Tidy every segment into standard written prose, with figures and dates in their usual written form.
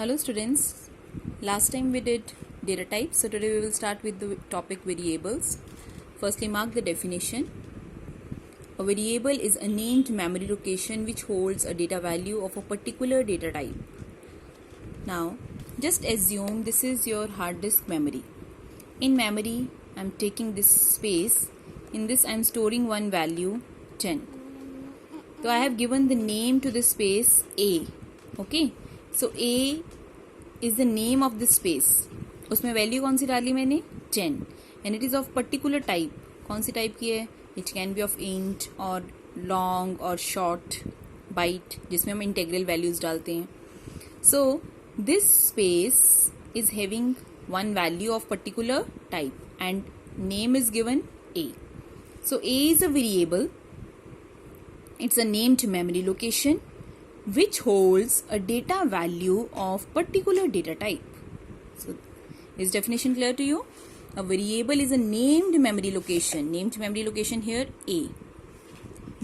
Hello students, last time we did data types, so today we will start with the topic variables. Firstly, mark the definition. A variable is a named memory location which holds a data value of a particular data type. Now, just assume this is your hard disk memory. In memory, I am taking this space. In this, I am storing one value 10. So I have given the name to this space A. Okay, so A is the name of this space. उसमें value कौन सी डाली मैंने 10 and it is of particular type. कौन सी type की है? It can be of int और long और short bite, जिसमें हम इंटेग्रल वैल्यूज डालते हैं. So this space is having one value of particular type and name is given A. So A is a variable. It's a named memory location which holds a data value of particular data type. So, is definition clear to you? A variable is a named memory location. Named memory location here A,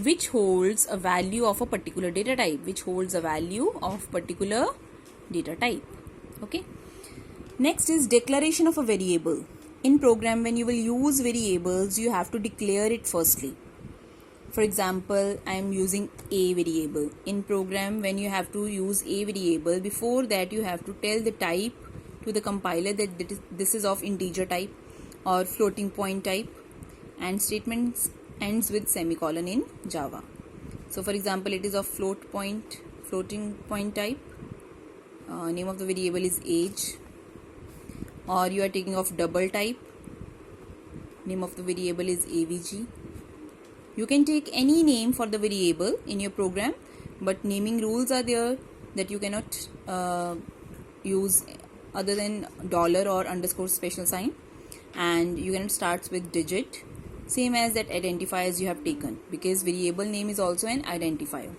which holds a value of a particular data type. Which holds a value of particular data type. Okay. Next is declaration of a variable. In program, when you will use variables, you have to declare it firstly. For example, I am using a variable. In program, when you have to use a variable, before that you have to tell the type to the compiler that this is of integer type or floating point type, and statements ends with semicolon in Java. So for example, it is of floating point type. Name of the variable is age. Or you are taking of double type. Name of the variable is avg. You can take any name for the variable in your program, but naming rules are there that you cannot use other than dollar or underscore special sign, and you cannot start with digit, same as that identifiers you have taken, because variable name is also an identifier.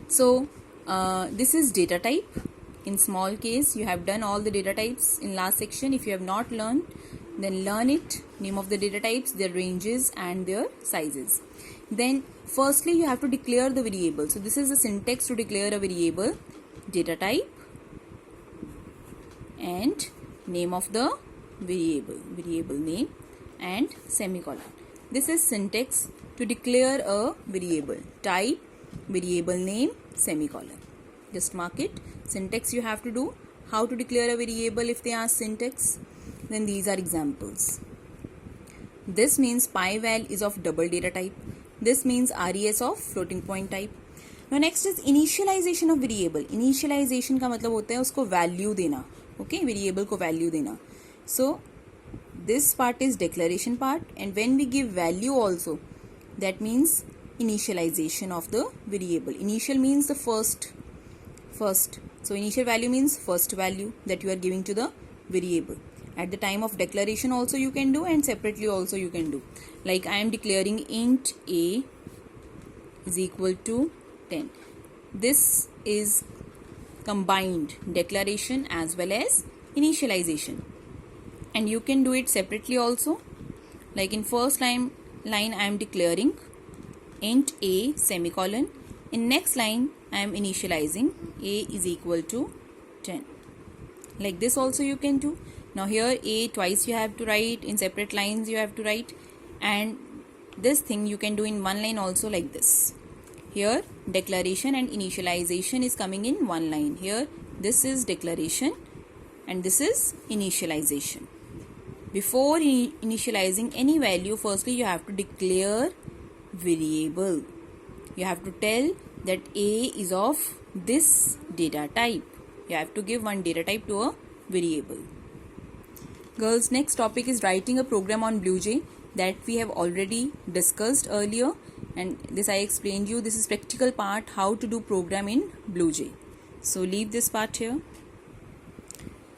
So this is data type. In small case, you have done all the data types in last section. If you have not learned, then learn it. Name of the data types, their ranges and their sizes. Then firstly you have to declare the variable. So this is the syntax to declare a variable: data type and name of the variable name and semicolon. This is syntax to declare a variable: type, variable name, semicolon. Just mark it. Syntax you have to do. How to declare a variable if they ask syntax? Then these are examples. This means pyval is of double data type. This means res of floating point type. Now next is initialization of variable. Initialization का मतलब होता है उसको value देना. Okay, variable को value देना. So this part is declaration part, and when we give value also, that means initialization of the variable. Initial means the first. So initial value means first value that you are giving to the variable. At the time of declaration also you can do, and separately also you can do. Like I am declaring int a is equal to 10. This is combined declaration as well as initialization, and you can do it separately also. Like in first line I am declaring int a semicolon. In next line I am initializing a is equal to 10. Like this also you can do. Now here a twice you have to write, in separate lines you have to write, and this thing you can do in one line also, like this. Here declaration and initialization is coming in one line. Here this is declaration and this is initialization. Before initializing any value, firstly you have to declare variable. You have to tell that a is of this data type. You have to give one data type to a variable. Girls, next topic is writing a program on BlueJ, that we have already discussed earlier, and this I explained you. This is practical part, how to do program in BlueJ. So leave this part here.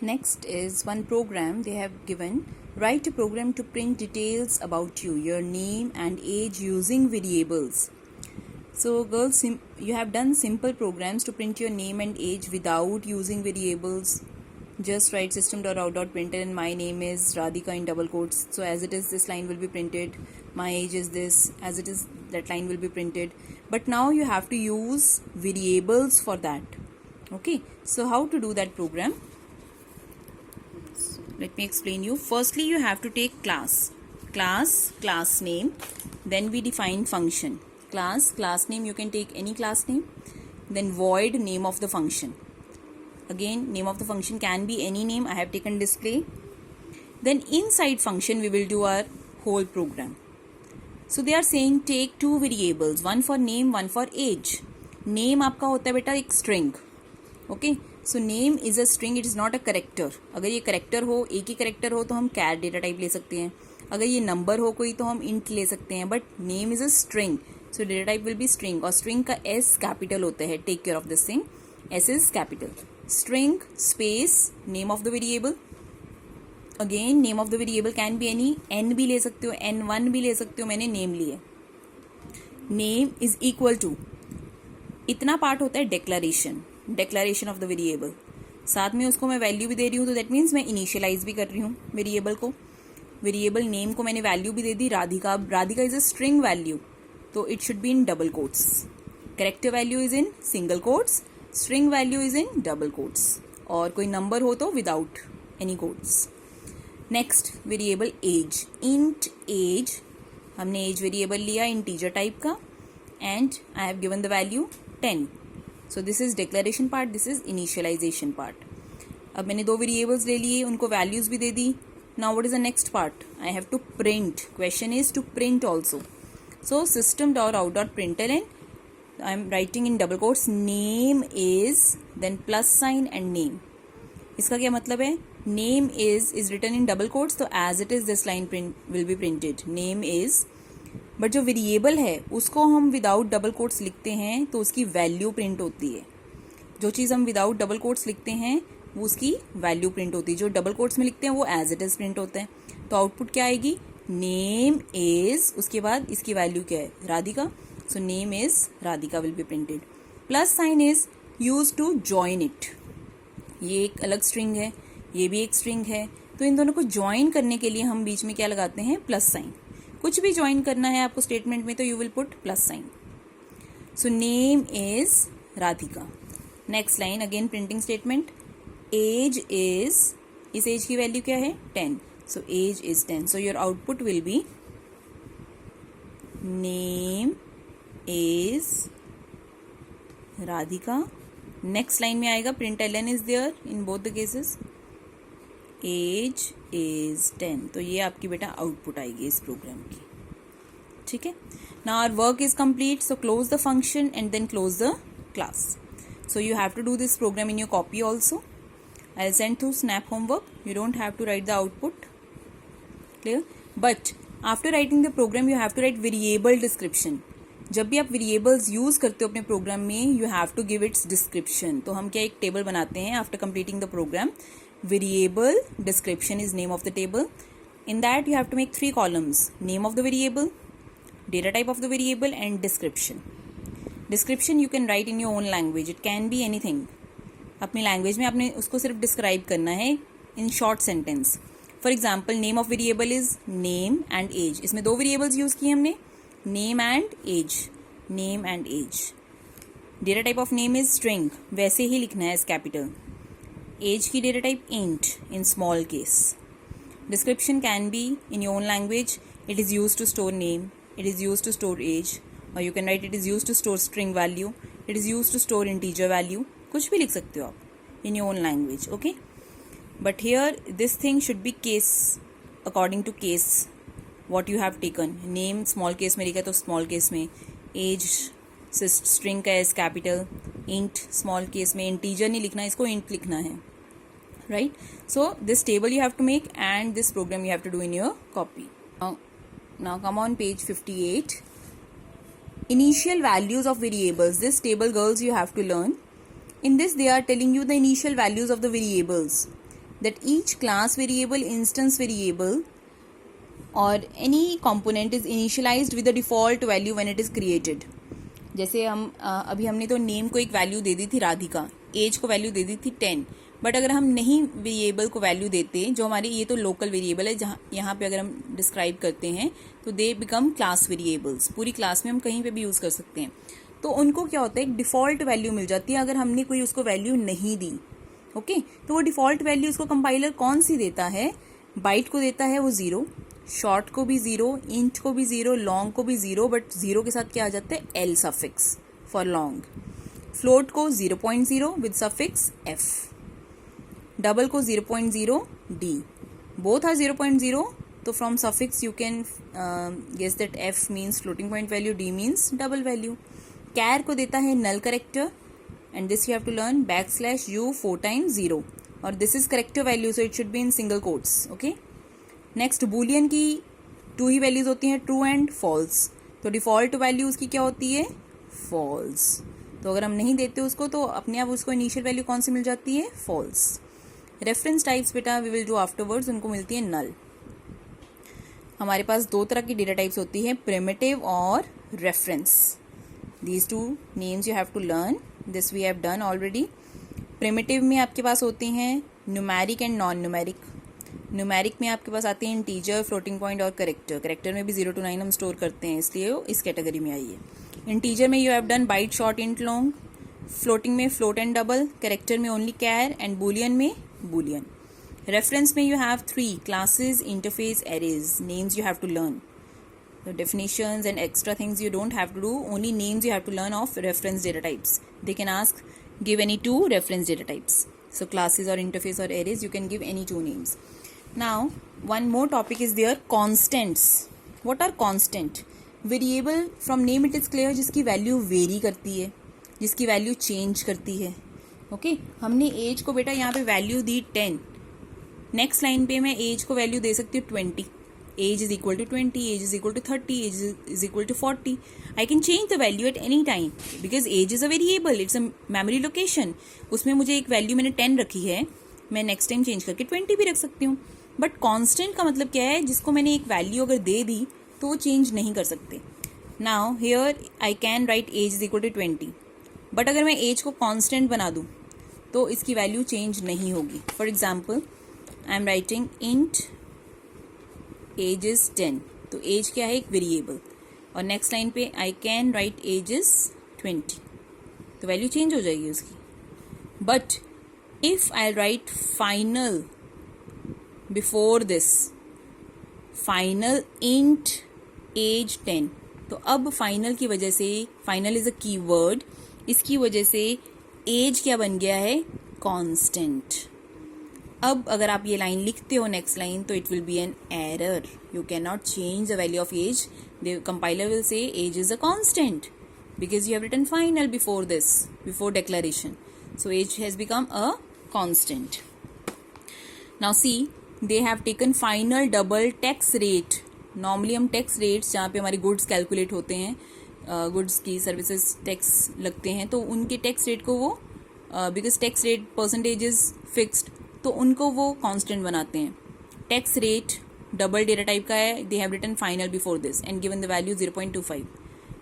Next is one program they have given. Write a program to print details about you, your name and age using variables. So girls, you have done simple programs to print your name and age without using variables. Just write system.out.println and my name is Radhika in double quotes. So as it is, this line will be printed. My age is this. As it is, that line will be printed. But now you have to use variables for that. Okay, so how to do that program? Let me explain you. Firstly, you have to take class name, then we define function. Class name, you can take any class name, then void name of the function. Again, name of the function can be any name. I have taken display. Then inside function we will do our whole program. So they are saying take two variables, one for name, one for age. Name आपका होता है बेटा एक string. Okay, so name is a string, it is not a character. अगर ये character हो, एक ही character हो तो हम char data type ले सकते हैं. अगर ये number हो कोई तो हम int ले सकते हैं. But name is a string, so data type will be string. और string का S capital होता है. Take care of this thing. S is capital. String space name of the variable. Again name of the variable can be any. N भी ले सकते हो, N1 भी ले सकते हो. मैंने name लिए. Name is equal to, इतना पार्ट होता है डेक्लेरेशन ऑफ द वेरिएबल. साथ में उसको मैं वैल्यू भी दे रही हूँ, तो दैट मीन्स मैं इनिशियलाइज भी कर रही हूँ वेरिएबल को. वेरिएबल नेम को मैंने वैल्यू भी दे दी Radhika. Radhika is a string value, तो it should be in double quotes. Character value is in single quotes, string value is in double quotes, और कोई नंबर हो तो without any quotes. Next variable age. Int age, हमने age variable लिया integer type का, and I have given the value 10. So this is declaration part, this is initialization part. अब मैंने दो variables ले लिए, उनको values भी दे दी. Now what is the next part? I have to print. Question is to print also. So system.out.println, I am writing in double quotes name is, then plus sign and name. इसका क्या मतलब है? Name is written in double quotes, तो as it is this line will be printed. Name is. But जो variable है उसको हम without double quotes लिखते हैं तो उसकी वैल्यू प्रिंट होती है. जो चीज़ हम विदाउट डबल कोट्स लिखते हैं वो उसकी वैल्यू प्रिंट होती है. जो डबल कोट्स में लिखते हैं वो एज इट इज प्रिंट होता है. तो आउटपुट क्या आएगी? नेम इज, उसके बाद इसकी वैल्यू क्या है? Radhika. So name is Radhika will be printed. Plus sign is use to join it. ये एक अलग स्ट्रिंग है, ये भी एक स्ट्रिंग है, तो इन दोनों को ज्वाइन करने के लिए हम बीच में क्या लगाते हैं? Plus sign. कुछ भी ज्वाइन करना है आपको स्टेटमेंट में तो you will put plus sign. So name is Radhika. Next line again printing statement. Age is, इस एज की वैल्यू क्या है? 10. So age is 10. So your output will be name is Radhika. Next line में आएगा println is there in both the cases. Age is 10. तो ये आपकी बेटा आउटपुट आएगी इस प्रोग्राम की. ठीक है. Now our work is complete, so close the function and then close the class. So you have to do this program in your copy also. I will send through snap homework. You don't have to write the output. Clear? But after writing the program you have to write variable description. जब भी आप variables use करते हो अपने program में you have to give its description. तो हम क्या एक टेबल बनाते हैं after completing the program. Variable description is name of the table. In that you have to make 3 columns: name of the variable, data type of the variable, and description. Description you can write in your own language. It can be anything. अपनी language में आपने उसको सिर्फ describe करना है in short sentence. For example name of variable is name and age. इसमें 2 variables use किए हमने, name and age. Name and age. Data type of name is string, वैसे ही लिखना है इस कैपिटल. एज की data type int in small case. Description can be in your own language. It is use to store name, it is use to store age, और you can write it is use to store string value, it is use to store integer value. कुछ भी लिख सकते हो आप in your own language. Okay, but here this thing should be case according to case what you have taken. Name small case में लिखा तो small case में, एज स्ट्रिंग का S capital, int small case में. Integer नहीं लिखना, इसको int लिखना है. Right, so this table you have to make and this program you have to do in your copy. Now come on page 58. Initial values of variables. This table, girls, you have to learn. In this they are telling you the initial values of the variables, that each class variable, instance variable or any component is initialized with the default value when it is created. जैसे हम अभी हमने तो name को एक value दे दी थी Radhika, as को value दे दी थी 10. बट अगर हम नहीं वेरिएबल को वैल्यू देते, जो हमारी ये तो लोकल वेरिएबल है जहाँ यहाँ पे अगर हम डिस्क्राइब करते हैं तो दे बिकम क्लास वेरिएबल्स. पूरी क्लास में हम कहीं पे भी यूज़ कर सकते हैं. तो उनको क्या होता है, एक डिफ़ॉल्ट वैल्यू मिल जाती है अगर हमने कोई उसको वैल्यू नहीं दी। ओके, तो वो डिफ़ॉल्ट वैल्यू उसको कंपाइलर कौन सी देता है, बाइट को देता है वो 0, शॉर्ट को भी 0, इंट को भी 0, लॉन्ग को भी 0, बट 0 के साथ क्या आ जाता है, L suffix for long. Float को 0.0 विद सफिक्स एफ, डबल को 0.0 डी, बोथ आर 0.0, तो from suffix you can guess that F means floating point value, D means double value. Char को देता है null character, and this you have to learn \u 4 times 0, और this is character value, so it should be in single quotes. Okay, next boolean की 2 ही values होती हैं, true and false, तो default value उसकी क्या होती है, फॉल्स। तो अगर हम नहीं देते उसको तो अपने आप उसको इनिशियल वैल्यू कौन सी मिल जाती है, फॉल्स। रेफरेंस टाइप्स बेटा वी विल डू आफ्टरवर्ड्स, उनको मिलती है नल। हमारे पास 2 तरह की डेटा टाइप्स होती है, प्रिमिटिव और reference. These 2 names you have to learn, this we have done already. Primitive में आपके पास होती हैं numeric and non numeric. Numeric में आपके पास आते हैं इंटीजर, फ्लोटिंग पॉइंट और करेक्टर। करेक्टर में भी 0 to 9 हम स्टोर करते हैं, इसलिए वो इस कैटेगरी में आई है। इंटीजर में you have done byte, short, int, long. Floating में फ्लोट एंड डबल। करेक्टर में ओनली कैर, एंड बूलियन में बूलियन। रेफरेंस में you have 3 classes, interface, arrays. Names you have to learn, the definitions and extra things you don't have to do, only names you have to learn of reference data types. They can ask, give any 2 reference data types. So classes or interface or arrays, you can give any 2 names. Now one more topic is there, constants. What are constant? Variable, from name it is clear, जिसकी value vary करती है, जिसकी value change करती है। Okay, हमने age को बेटा यहाँ पे value दी 10, next line पे मैं age को value दे सकती हूँ 20. Age is equal to 20, age is equal to 30, age is equal to 40. I can change the value at any time because age is a variable, it's a memory location. उसमें मुझे एक value मैंने 10 रखी है, मैं next time change करके 20 भी रख सकती हूँ। बट कांस्टेंट का मतलब क्या है, जिसको मैंने एक वैल्यू अगर दे दी तो वो चेंज नहीं कर सकते। Now here I can write age is equal to 20, but अगर मैं एज को कांस्टेंट बना दूँ तो इसकी वैल्यू चेंज नहीं होगी। For example I am writing int age is 10, तो एज क्या है, एक वेरिएबल, और नेक्स्ट लाइन पे I can write age is 20, तो वैल्यू चेंज हो जाएगी उसकी। But if I write final before this, final int age 10, तो अब फाइनल की वजह से, फाइनल इज अ कीवर्ड, इसकी वजह से एज क्या बन गया है, कांस्टेंट। अब अगर आप ये लाइन लिखते हो नेक्स्ट लाइन, तो it will be an error, you can not change the value of age, the compiler will say age is a constant because you have written final before this, before declaration, so age has become a constant. Now see, they have taken final double tax rate. Normally हम tax rates जहाँ पे हमारे goods calculate होते हैं, goods की services tax लगते हैं, तो उनके tax rate को वो because tax rate percentage is fixed, तो उनको वो constant बनाते हैं। tax rate double data type का है, they have written final before this and given the value 0.25.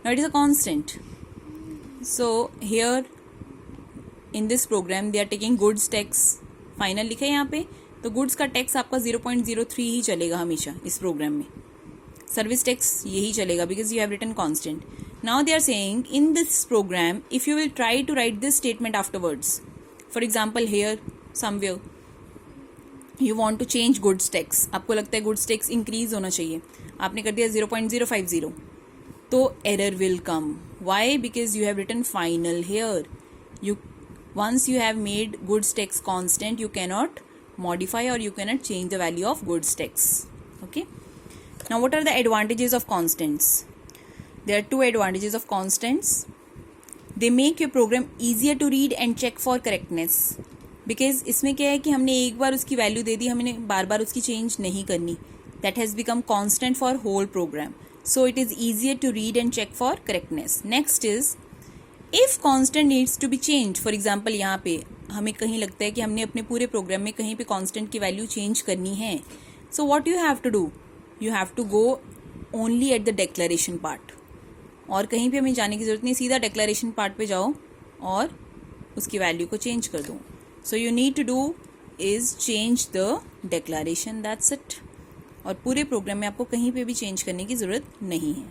Now it is a constant. So here in this program they are taking goods tax, final लिखा है यहाँ पे, तो goods का tax आपका 0.03 ही चलेगा हमेशा इस प्रोग्राम में, सर्विस टैक्स यही चलेगा because you have written constant. Now they are saying in this program if you will try to write this statement afterwards, for example here somewhere you want to change goods tax, आपको लगता है goods tax increase होना चाहिए, आपने कर दिया 0.050, तो error will come. Why? Because you have written final here. Once you have made goods tax constant, you cannot modify or you cannot change the value of goods tax. Okay. Now what are the advantages of constants? There are two advantages of constants. They make your program easier to read and check for correctness. Because इसमें क्या है कि हमने एक बार उसकी value दे दी, हमने बार बार उसकी change नहीं करनी. That has become constant for whole program. So it is easier to read and check for correctness. Next is, if constant needs to be changed, for example यहाँ पे हमें कहीं लगता है कि हमने अपने पूरे प्रोग्राम में कहीं पे constant की वैल्यू चेंज करनी है, so what you have to do? You have to go only at the declaration part. और कहीं पे हमें जाने की जरूरत नहीं, सीधा declaration part पे जाओ और उसकी वैल्यू को चेंज कर दो. So you need to do is change the declaration, that's it. और पूरे प्रोग्राम में आपको कहीं पे भी चेंज करने की ज़रूरत नहीं है.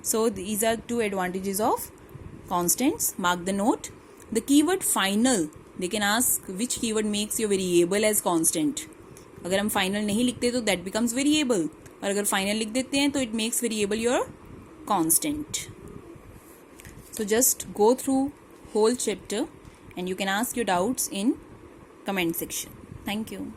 So these are two advantages of constants. Mark the note. The keyword final, they can ask which keyword makes your variable as constant. अगर हम final नहीं लिखते तो that becomes variable, और अगर final लिख देते हैं तो it makes variable your constant. So just go through whole chapter and you can ask your doubts in comment section. Thank you.